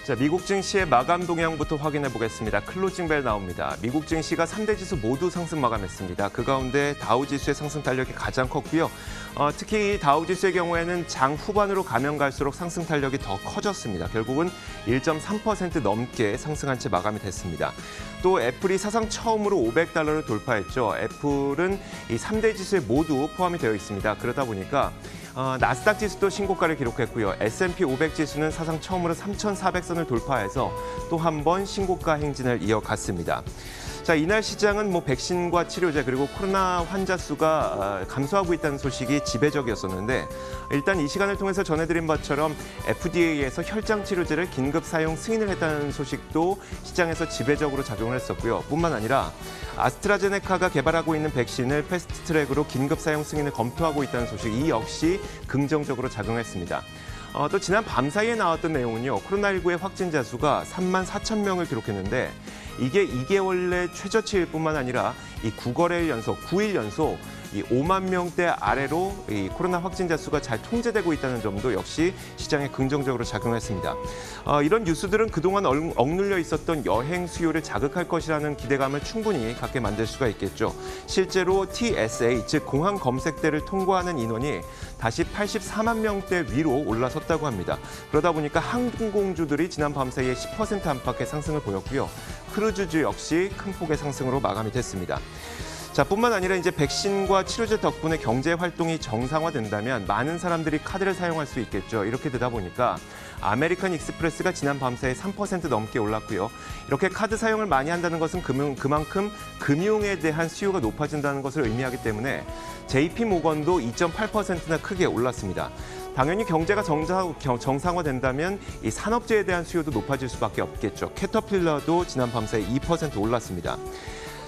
자, 미국 증시의 마감 동향부터 확인해 보겠습니다. 클로징 벨 나옵니다. 미국 증시가 3대 지수 모두 상승 마감했습니다. 그 가운데 다우 지수의 상승 탄력이 가장 컸고요. 특히 다우 지수의 경우에는 장 후반으로 가면 갈수록 상승 탄력이 더 커졌습니다. 결국은 1.3% 넘게 상승한 채 마감이 됐습니다. 또 애플이 사상 처음으로 $500를 돌파했죠. 애플은 이 3대 지수에 모두 포함이 되어 있습니다. 그러다 보니까 나스닥 지수도 신고가를 기록했고요. S&P 500 지수는 사상 처음으로 3,400선을 돌파해서 또 한 번 신고가 행진을 이어갔습니다. 자, 이날 시장은 백신과 치료제 그리고 코로나 환자 수가 감소하고 있다는 소식이 지배적이었었는데 일단 이 시간을 통해서 전해드린 것처럼 FDA에서 혈장 치료제를 긴급 사용 승인을 했다는 소식도 시장에서 지배적으로 작용을 했었고요. 뿐만 아니라 아스트라제네카가 개발하고 있는 백신을 패스트트랙으로 긴급 사용 승인을 검토하고 있다는 소식 이 역시 긍정적으로 작용했습니다. 또 지난 밤 사이에 나왔던 내용은요. 코로나19의 확진자 수가 3만 4천 명을 기록했는데 이게 2개월 내 최저치일 뿐만 아니라 이 9거래일 연속, 9일 연속 이 5만 명대 아래로 이 코로나 확진자 수가 잘 통제되고 있다는 점도 역시 시장에 긍정적으로 작용했습니다. 이런 뉴스들은 그동안 억눌려 있었던 여행 수요를 자극할 것이라는 기대감을 충분히 갖게 만들 수가 있겠죠. 실제로 TSA, 즉 공항 검색대를 통과하는 인원이 다시 84만 명대 위로 올라섰다고 합니다. 그러다 보니까 항공주들이 지난 밤 사이에 10% 안팎의 상승을 보였고요. 크루즈주 역시 큰 폭의 상승으로 마감이 됐습니다. 자, 뿐만 아니라 이제 백신과 치료제 덕분에 경제 활동이 정상화된다면 많은 사람들이 카드를 사용할 수 있겠죠. 이렇게 되다 보니까 아메리칸 익스프레스가 지난 밤사이 3% 넘게 올랐고요. 이렇게 카드 사용을 많이 한다는 것은 그만큼 금융에 대한 수요가 높아진다는 것을 의미하기 때문에 JP 모건도 2.8%나 크게 올랐습니다. 당연히 경제가 정상화된다면 이 산업재에 대한 수요도 높아질 수밖에 없겠죠. 캐터필러도 지난 밤사이 2% 올랐습니다.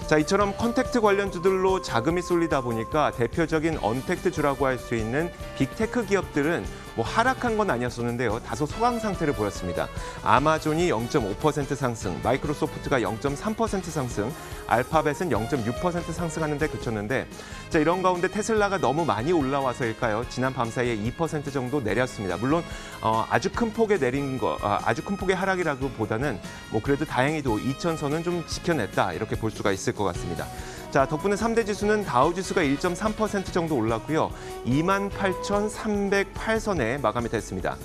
자, 이처럼 컨택트 관련주들로 자금이 쏠리다 보니까 대표적인 언택트주라고 할 수 있는 빅테크 기업들은 하락한 건 아니었었는데요. 다소 소강 상태를 보였습니다. 아마존이 0.5% 상승, 마이크로소프트가 0.3% 상승, 알파벳은 0.6% 상승하는 데 그쳤는데 자, 이런 가운데 테슬라가 너무 많이 올라와서일까요? 지난 밤 사이에 2% 정도 내렸습니다. 물론 아주 큰 폭의 아주 큰 폭의 하락이라기보다는 그래도 다행히도 2,000선은 좀 지켜냈다 이렇게 볼 수가 있을 것 같습니다. 자, 덕분에 3대 지수는 다우 지수가 1.3% 정도 올랐고요. 28,308선에 마감이 됐습니다.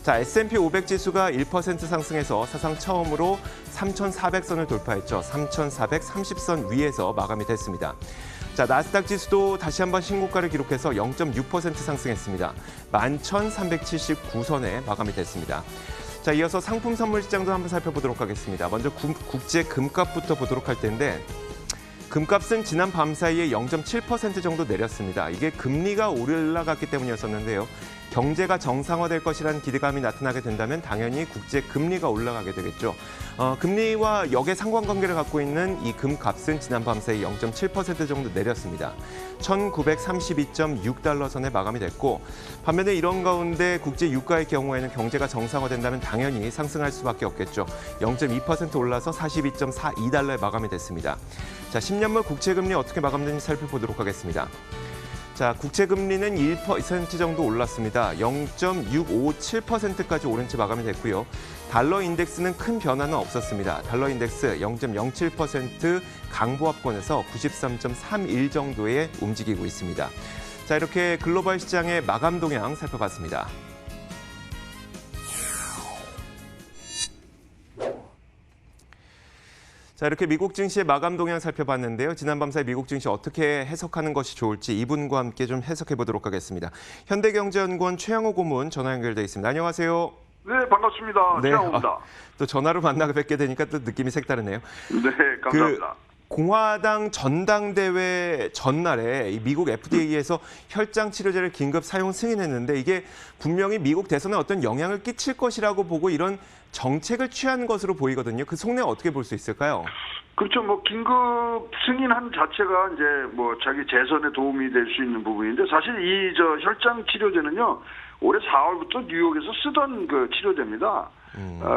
자, S&P 500 지수가 1% 상승해서 사상 처음으로 3,400선을 돌파했죠. 3,430선 위에서 마감이 됐습니다. 자, 나스닥 지수도 다시 한번 신고가를 기록해서 0.6% 상승했습니다. 11,379선에 마감이 됐습니다. 자, 이어서 상품 선물 시장도 한번 살펴보도록 하겠습니다. 먼저 국제 금값부터 보도록 할 텐데 금값은 지난 밤 사이에 0.7% 정도 내렸습니다. 이게 금리가 올라갔기 때문이었었는데요. 경제가 정상화될 것이라는 기대감이 나타나게 된다면 당연히 국제 금리가 올라가게 되겠죠. 금리와 역의 상관관계를 갖고 있는 이 금값은 지난 밤 사이 0.7% 정도 내렸습니다. 1,932.6달러 선에 마감이 됐고 반면에 이런 가운데 국제 유가의 경우에는 경제가 정상화된다면 당연히 상승할 수밖에 없겠죠. 0.2% 올라서 42.42달러에 마감이 됐습니다. 자, 10년물 국채금리 어떻게 마감되는지 살펴보도록 하겠습니다. 자, 국채금리는 1% 정도 올랐습니다. 0.657%까지 오른 채 마감이 됐고요. 달러 인덱스는 큰 변화는 없었습니다. 달러 인덱스 0.07% 강보합권에서 93.31 정도에 움직이고 있습니다. 자, 이렇게 글로벌 시장의 마감 동향 살펴봤습니다. 자, 이렇게 미국 증시의 마감 동향 살펴봤는데요. 지난 밤 사이 미국 증시 어떻게 해석하는 것이 좋을지 이분과 함께 좀 해석해 보도록 하겠습니다. 현대경제연구원 최양호 고문 전화 연결돼 있습니다. 안녕하세요. 네, 반갑습니다. 네, 최양호입니다. 또 전화로 만나게 뵙게 되니까 또 느낌이 색다르네요. 네, 감사합니다. 공화당 전당대회 전날에 이 미국 FDA에서 혈장 치료제를 긴급 사용 승인했는데 이게 분명히 미국 대선에 어떤 영향을 끼칠 것이라고 보고 이런 정책을 취한 것으로 보이거든요. 그 속내 어떻게 볼 수 있을까요? 그렇죠. 긴급 승인한 자체가 이제 자기 재선에 도움이 될 수 있는 부분인데 사실 이 혈장 치료제는요 올해 4월부터 뉴욕에서 쓰던 그 치료제입니다.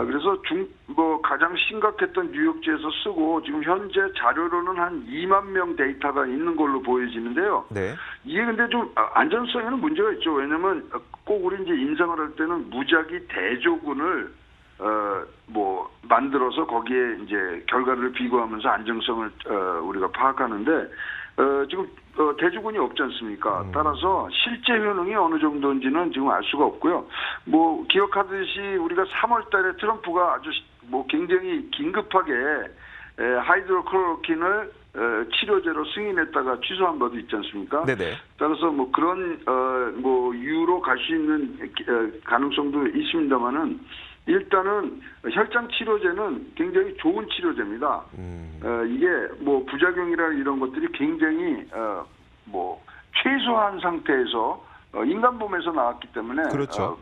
그래서 가장 심각했던 뉴욕주에서 쓰고 지금 현재 자료로는 한 2만 명 데이터가 있는 걸로 보여지는데요. 네. 이게 근데 좀 안전성에는 문제가 있죠. 왜냐하면 꼭 우리 이제 인상을 할 때는 무작위 대조군을 뭐 만들어서 거기에 이제 결과를 비교하면서 안정성을 우리가 파악하는데 지금 대주군이 없지 않습니까? 따라서 실제 효능이 어느 정도인지는 지금 알 수가 없고요. 뭐 기억하듯이 우리가 3월달에 트럼프가 아주 뭐 굉장히 긴급하게 하이드로클로로킨을 치료제로 승인했다가 취소한 바도 있지 않습니까? 네네. 따라서 뭐 그런 뭐 이유로 갈 수 있는 가능성도 있습니다만은 일단은 혈장 치료제는 굉장히 좋은 치료제입니다. 이게 뭐 부작용이나 이런 것들이 굉장히 뭐 최소한 상태에서 인간 몸에서 나왔기 때문에 그렇죠.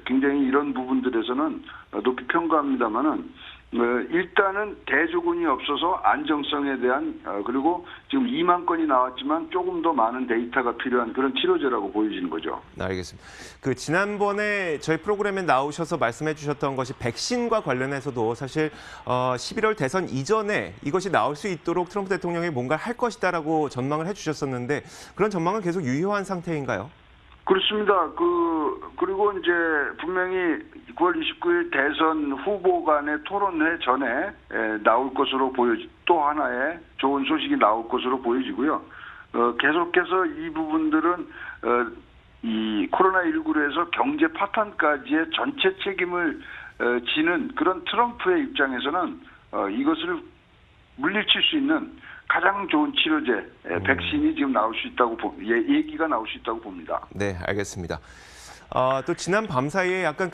굉장히 이런 부분들에서는 높이 평가합니다만은 일단은 대조군이 없어서 안정성에 대한 그리고 지금 2만 건이 나왔지만 조금 더 많은 데이터가 필요한 그런 치료제라고 보여지는 거죠. 알겠습니다. 그 지난번에 저희 프로그램에 나오셔서 말씀해 주셨던 것이 백신과 관련해서도 사실 11월 대선 이전에 이것이 나올 수 있도록 트럼프 대통령이 뭔가를 할 것이다라고 전망을 해주셨었는데 그런 전망은 계속 유효한 상태인가요? 그렇습니다. 그리고 이제 분명히 9월 29일 대선 후보 간의 토론회 전에 나올 것으로 또 하나의 좋은 소식이 나올 것으로 보여지고요. 계속해서 이 부분들은 이 코로나19로 해서 경제 파탄까지의 전체 책임을 지는 그런 트럼프의 입장에서는 이것을 물리칠 수 있는 가장 좋은 치료제, 백신이 지금 나올 수 있다고 얘기가 나올 수 있다고 봅니다. 네, 알겠습니다. 또 지난 밤 사이에 약간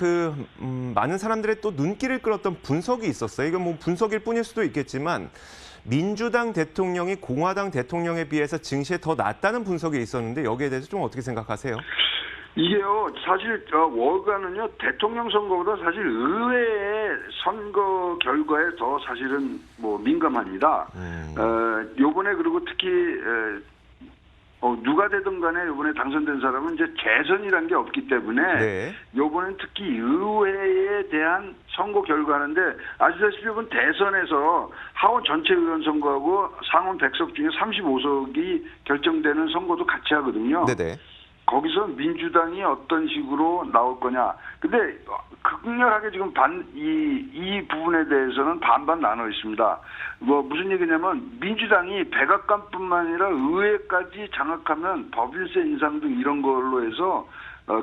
많은 사람들의 또 눈길을 끌었던 분석이 있었어요. 이건 뭐 분석일 뿐일 수도 있겠지만 민주당 대통령이 공화당 대통령에 비해서 증시에 더 낫다는 분석이 있었는데 여기에 대해서 좀 어떻게 생각하세요? 이게요, 사실 월가는요 대통령 선거보다 사실 의회의 선거 결과에 더 사실은 뭐 민감합니다. 요번에 그리고 특히 누가 되든 간에 요번에 당선된 사람은 이제 재선이라는 게 없기 때문에 네. 요번엔 특히 의회에 대한 선거 결과인데 아시다시피 이번 대선에서 하원 전체 의원 선거하고 상원 100석 중에 35석이 결정되는 선거도 같이 하거든요. 네네. 거기서 민주당이 어떤 식으로 나올 거냐. 근데 극렬하게 지금 이 부분에 대해서는 반반 나눠 있습니다. 뭐 무슨 얘기냐면 민주당이 백악관뿐만 아니라 의회까지 장악하면 법인세 인상 등 이런 걸로 해서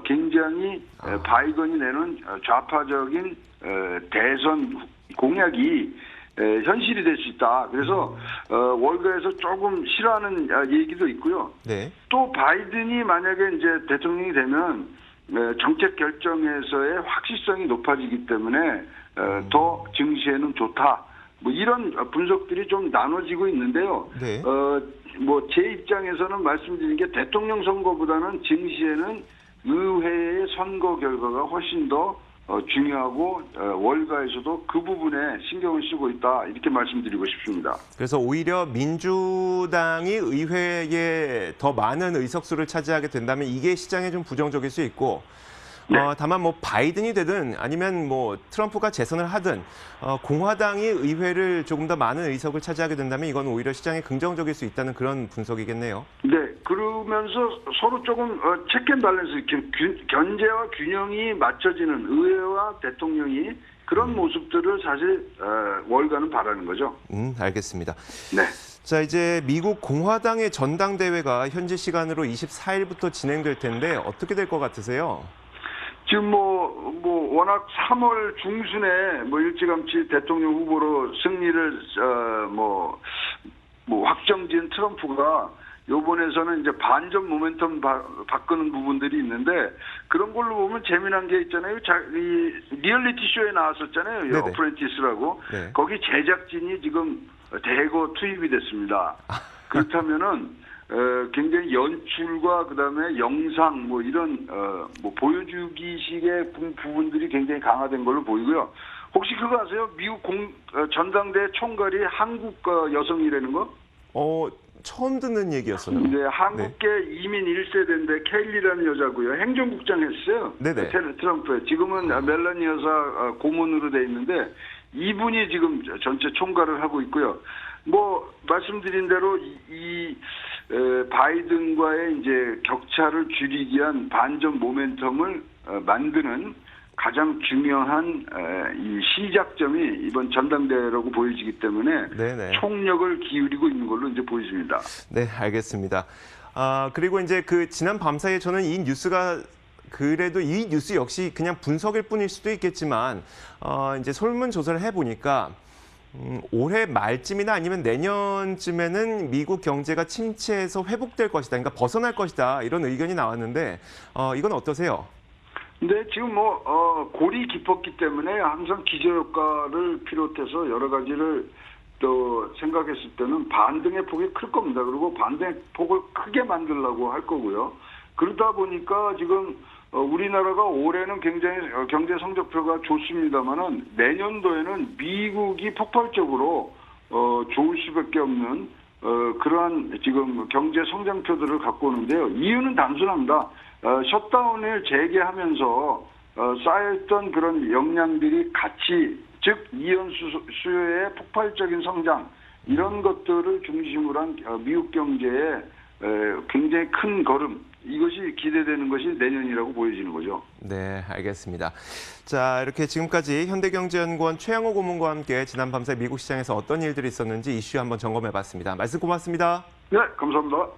굉장히 바이든이 내는 좌파적인 대선 공약이 현실이 될 수 있다. 그래서 월가에서 조금 싫어하는 얘기도 있고요. 네. 또 바이든이 만약에 이제 대통령이 되면 정책 결정에서의 확실성이 높아지기 때문에 더 증시에는 좋다. 뭐 이런 분석들이 좀 나눠지고 있는데요. 네. 뭐 제 입장에서는 말씀드린 게 대통령 선거보다는 증시에는 의회의 선거 결과가 훨씬 더 중요하고 월가에서도 그 부분에 신경을 쓰고 있다 이렇게 말씀드리고 싶습니다. 그래서 오히려 민주당이 의회에 더 많은 의석수를 차지하게 된다면 이게 시장에 좀 부정적일 수 있고 네. 다만 뭐 바이든이 되든 아니면 뭐 트럼프가 재선을 하든 공화당이 의회를 조금 더 많은 의석을 차지하게 된다면 이건 오히려 시장에 긍정적일 수 있다는 그런 분석이겠네요. 네, 그러면서 서로 조금 체크앤밸런스, 견제와 균형이 맞춰지는 의회와 대통령이 그런 모습들을 사실 월가는 바라는 거죠. 알겠습니다. 네. 자, 이제 미국 공화당의 전당대회가 현지 시간으로 24일부터 진행될 텐데 어떻게 될 것 같으세요? 지금 워낙 3월 중순에 일찌감치 대통령 후보로 승리를 확정지은 트럼프가 요번에서는 이제 반전 모멘텀 바꾸는 부분들이 있는데 그런 걸로 보면 재미난 게 있잖아요. 이 리얼리티 쇼에 나왔었잖아요. 네네. 어프렌티스라고. 네. 거기 제작진이 지금 대거 투입이 됐습니다. 그렇다면은 굉장히 연출과 그다음에 영상 이런 보여주기식의 부분들이 굉장히 강화된 걸로 보이고요. 혹시 그거 아세요? 미국 전당대 총괄이 한국 여성이라는 거? 처음 듣는 얘기였어요. 네, 한국계 이민 1세대인데 케일리라는 여자고요. 행정국장 했어요. 네네. 트럼프에. 지금은 멜라니 여사 고문으로 돼 있는데 이분이 지금 전체 총괄을 하고 있고요. 말씀드린 대로 이 바이든과의 이제 격차를 줄이기 위한 반전 모멘텀을 만드는 가장 중요한 이 시작점이 이번 전당대회라고 보여지기 때문에 네네. 총력을 기울이고 있는 걸로 이제 보여집니다. 네, 알겠습니다. 그리고 이제 그 지난 밤 사이에 저는 이 뉴스가 그래도 이 뉴스 역시 그냥 분석일 뿐일 수도 있겠지만 이제 설문조사를 해보니까 올해 말쯤이나 아니면 내년쯤에는 미국 경제가 침체에서 회복될 것이다. 그러니까 벗어날 것이다. 이런 의견이 나왔는데 이건 어떠세요? 근데 지금 골이 깊었기 때문에 항상 기저효과를 비롯해서 여러 가지를 또 생각했을 때는 반등의 폭이 클 겁니다. 그리고 반등의 폭을 크게 만들려고 할 거고요. 그러다 보니까 지금 우리나라가 올해는 굉장히 경제 성적표가 좋습니다만은 내년도에는 미국이 폭발적으로 좋을 수밖에 없는 그러한 지금 경제 성장표들을 갖고 오는데요. 이유는 단순합니다. 셧다운을 재개하면서 쌓여있던 그런 역량들이 같이 즉 이연 수요의 폭발적인 성장 이런 것들을 중심으로 한 미국 경제에 굉장히 큰 걸음 이것이 기대되는 것이 내년이라고 보여지는 거죠. 네, 알겠습니다. 자, 이렇게 지금까지 현대경제연구원 최양호 고문과 함께 지난 밤새 미국 시장에서 어떤 일들이 있었는지 이슈 한번 점검해봤습니다. 말씀 고맙습니다. 네, 감사합니다.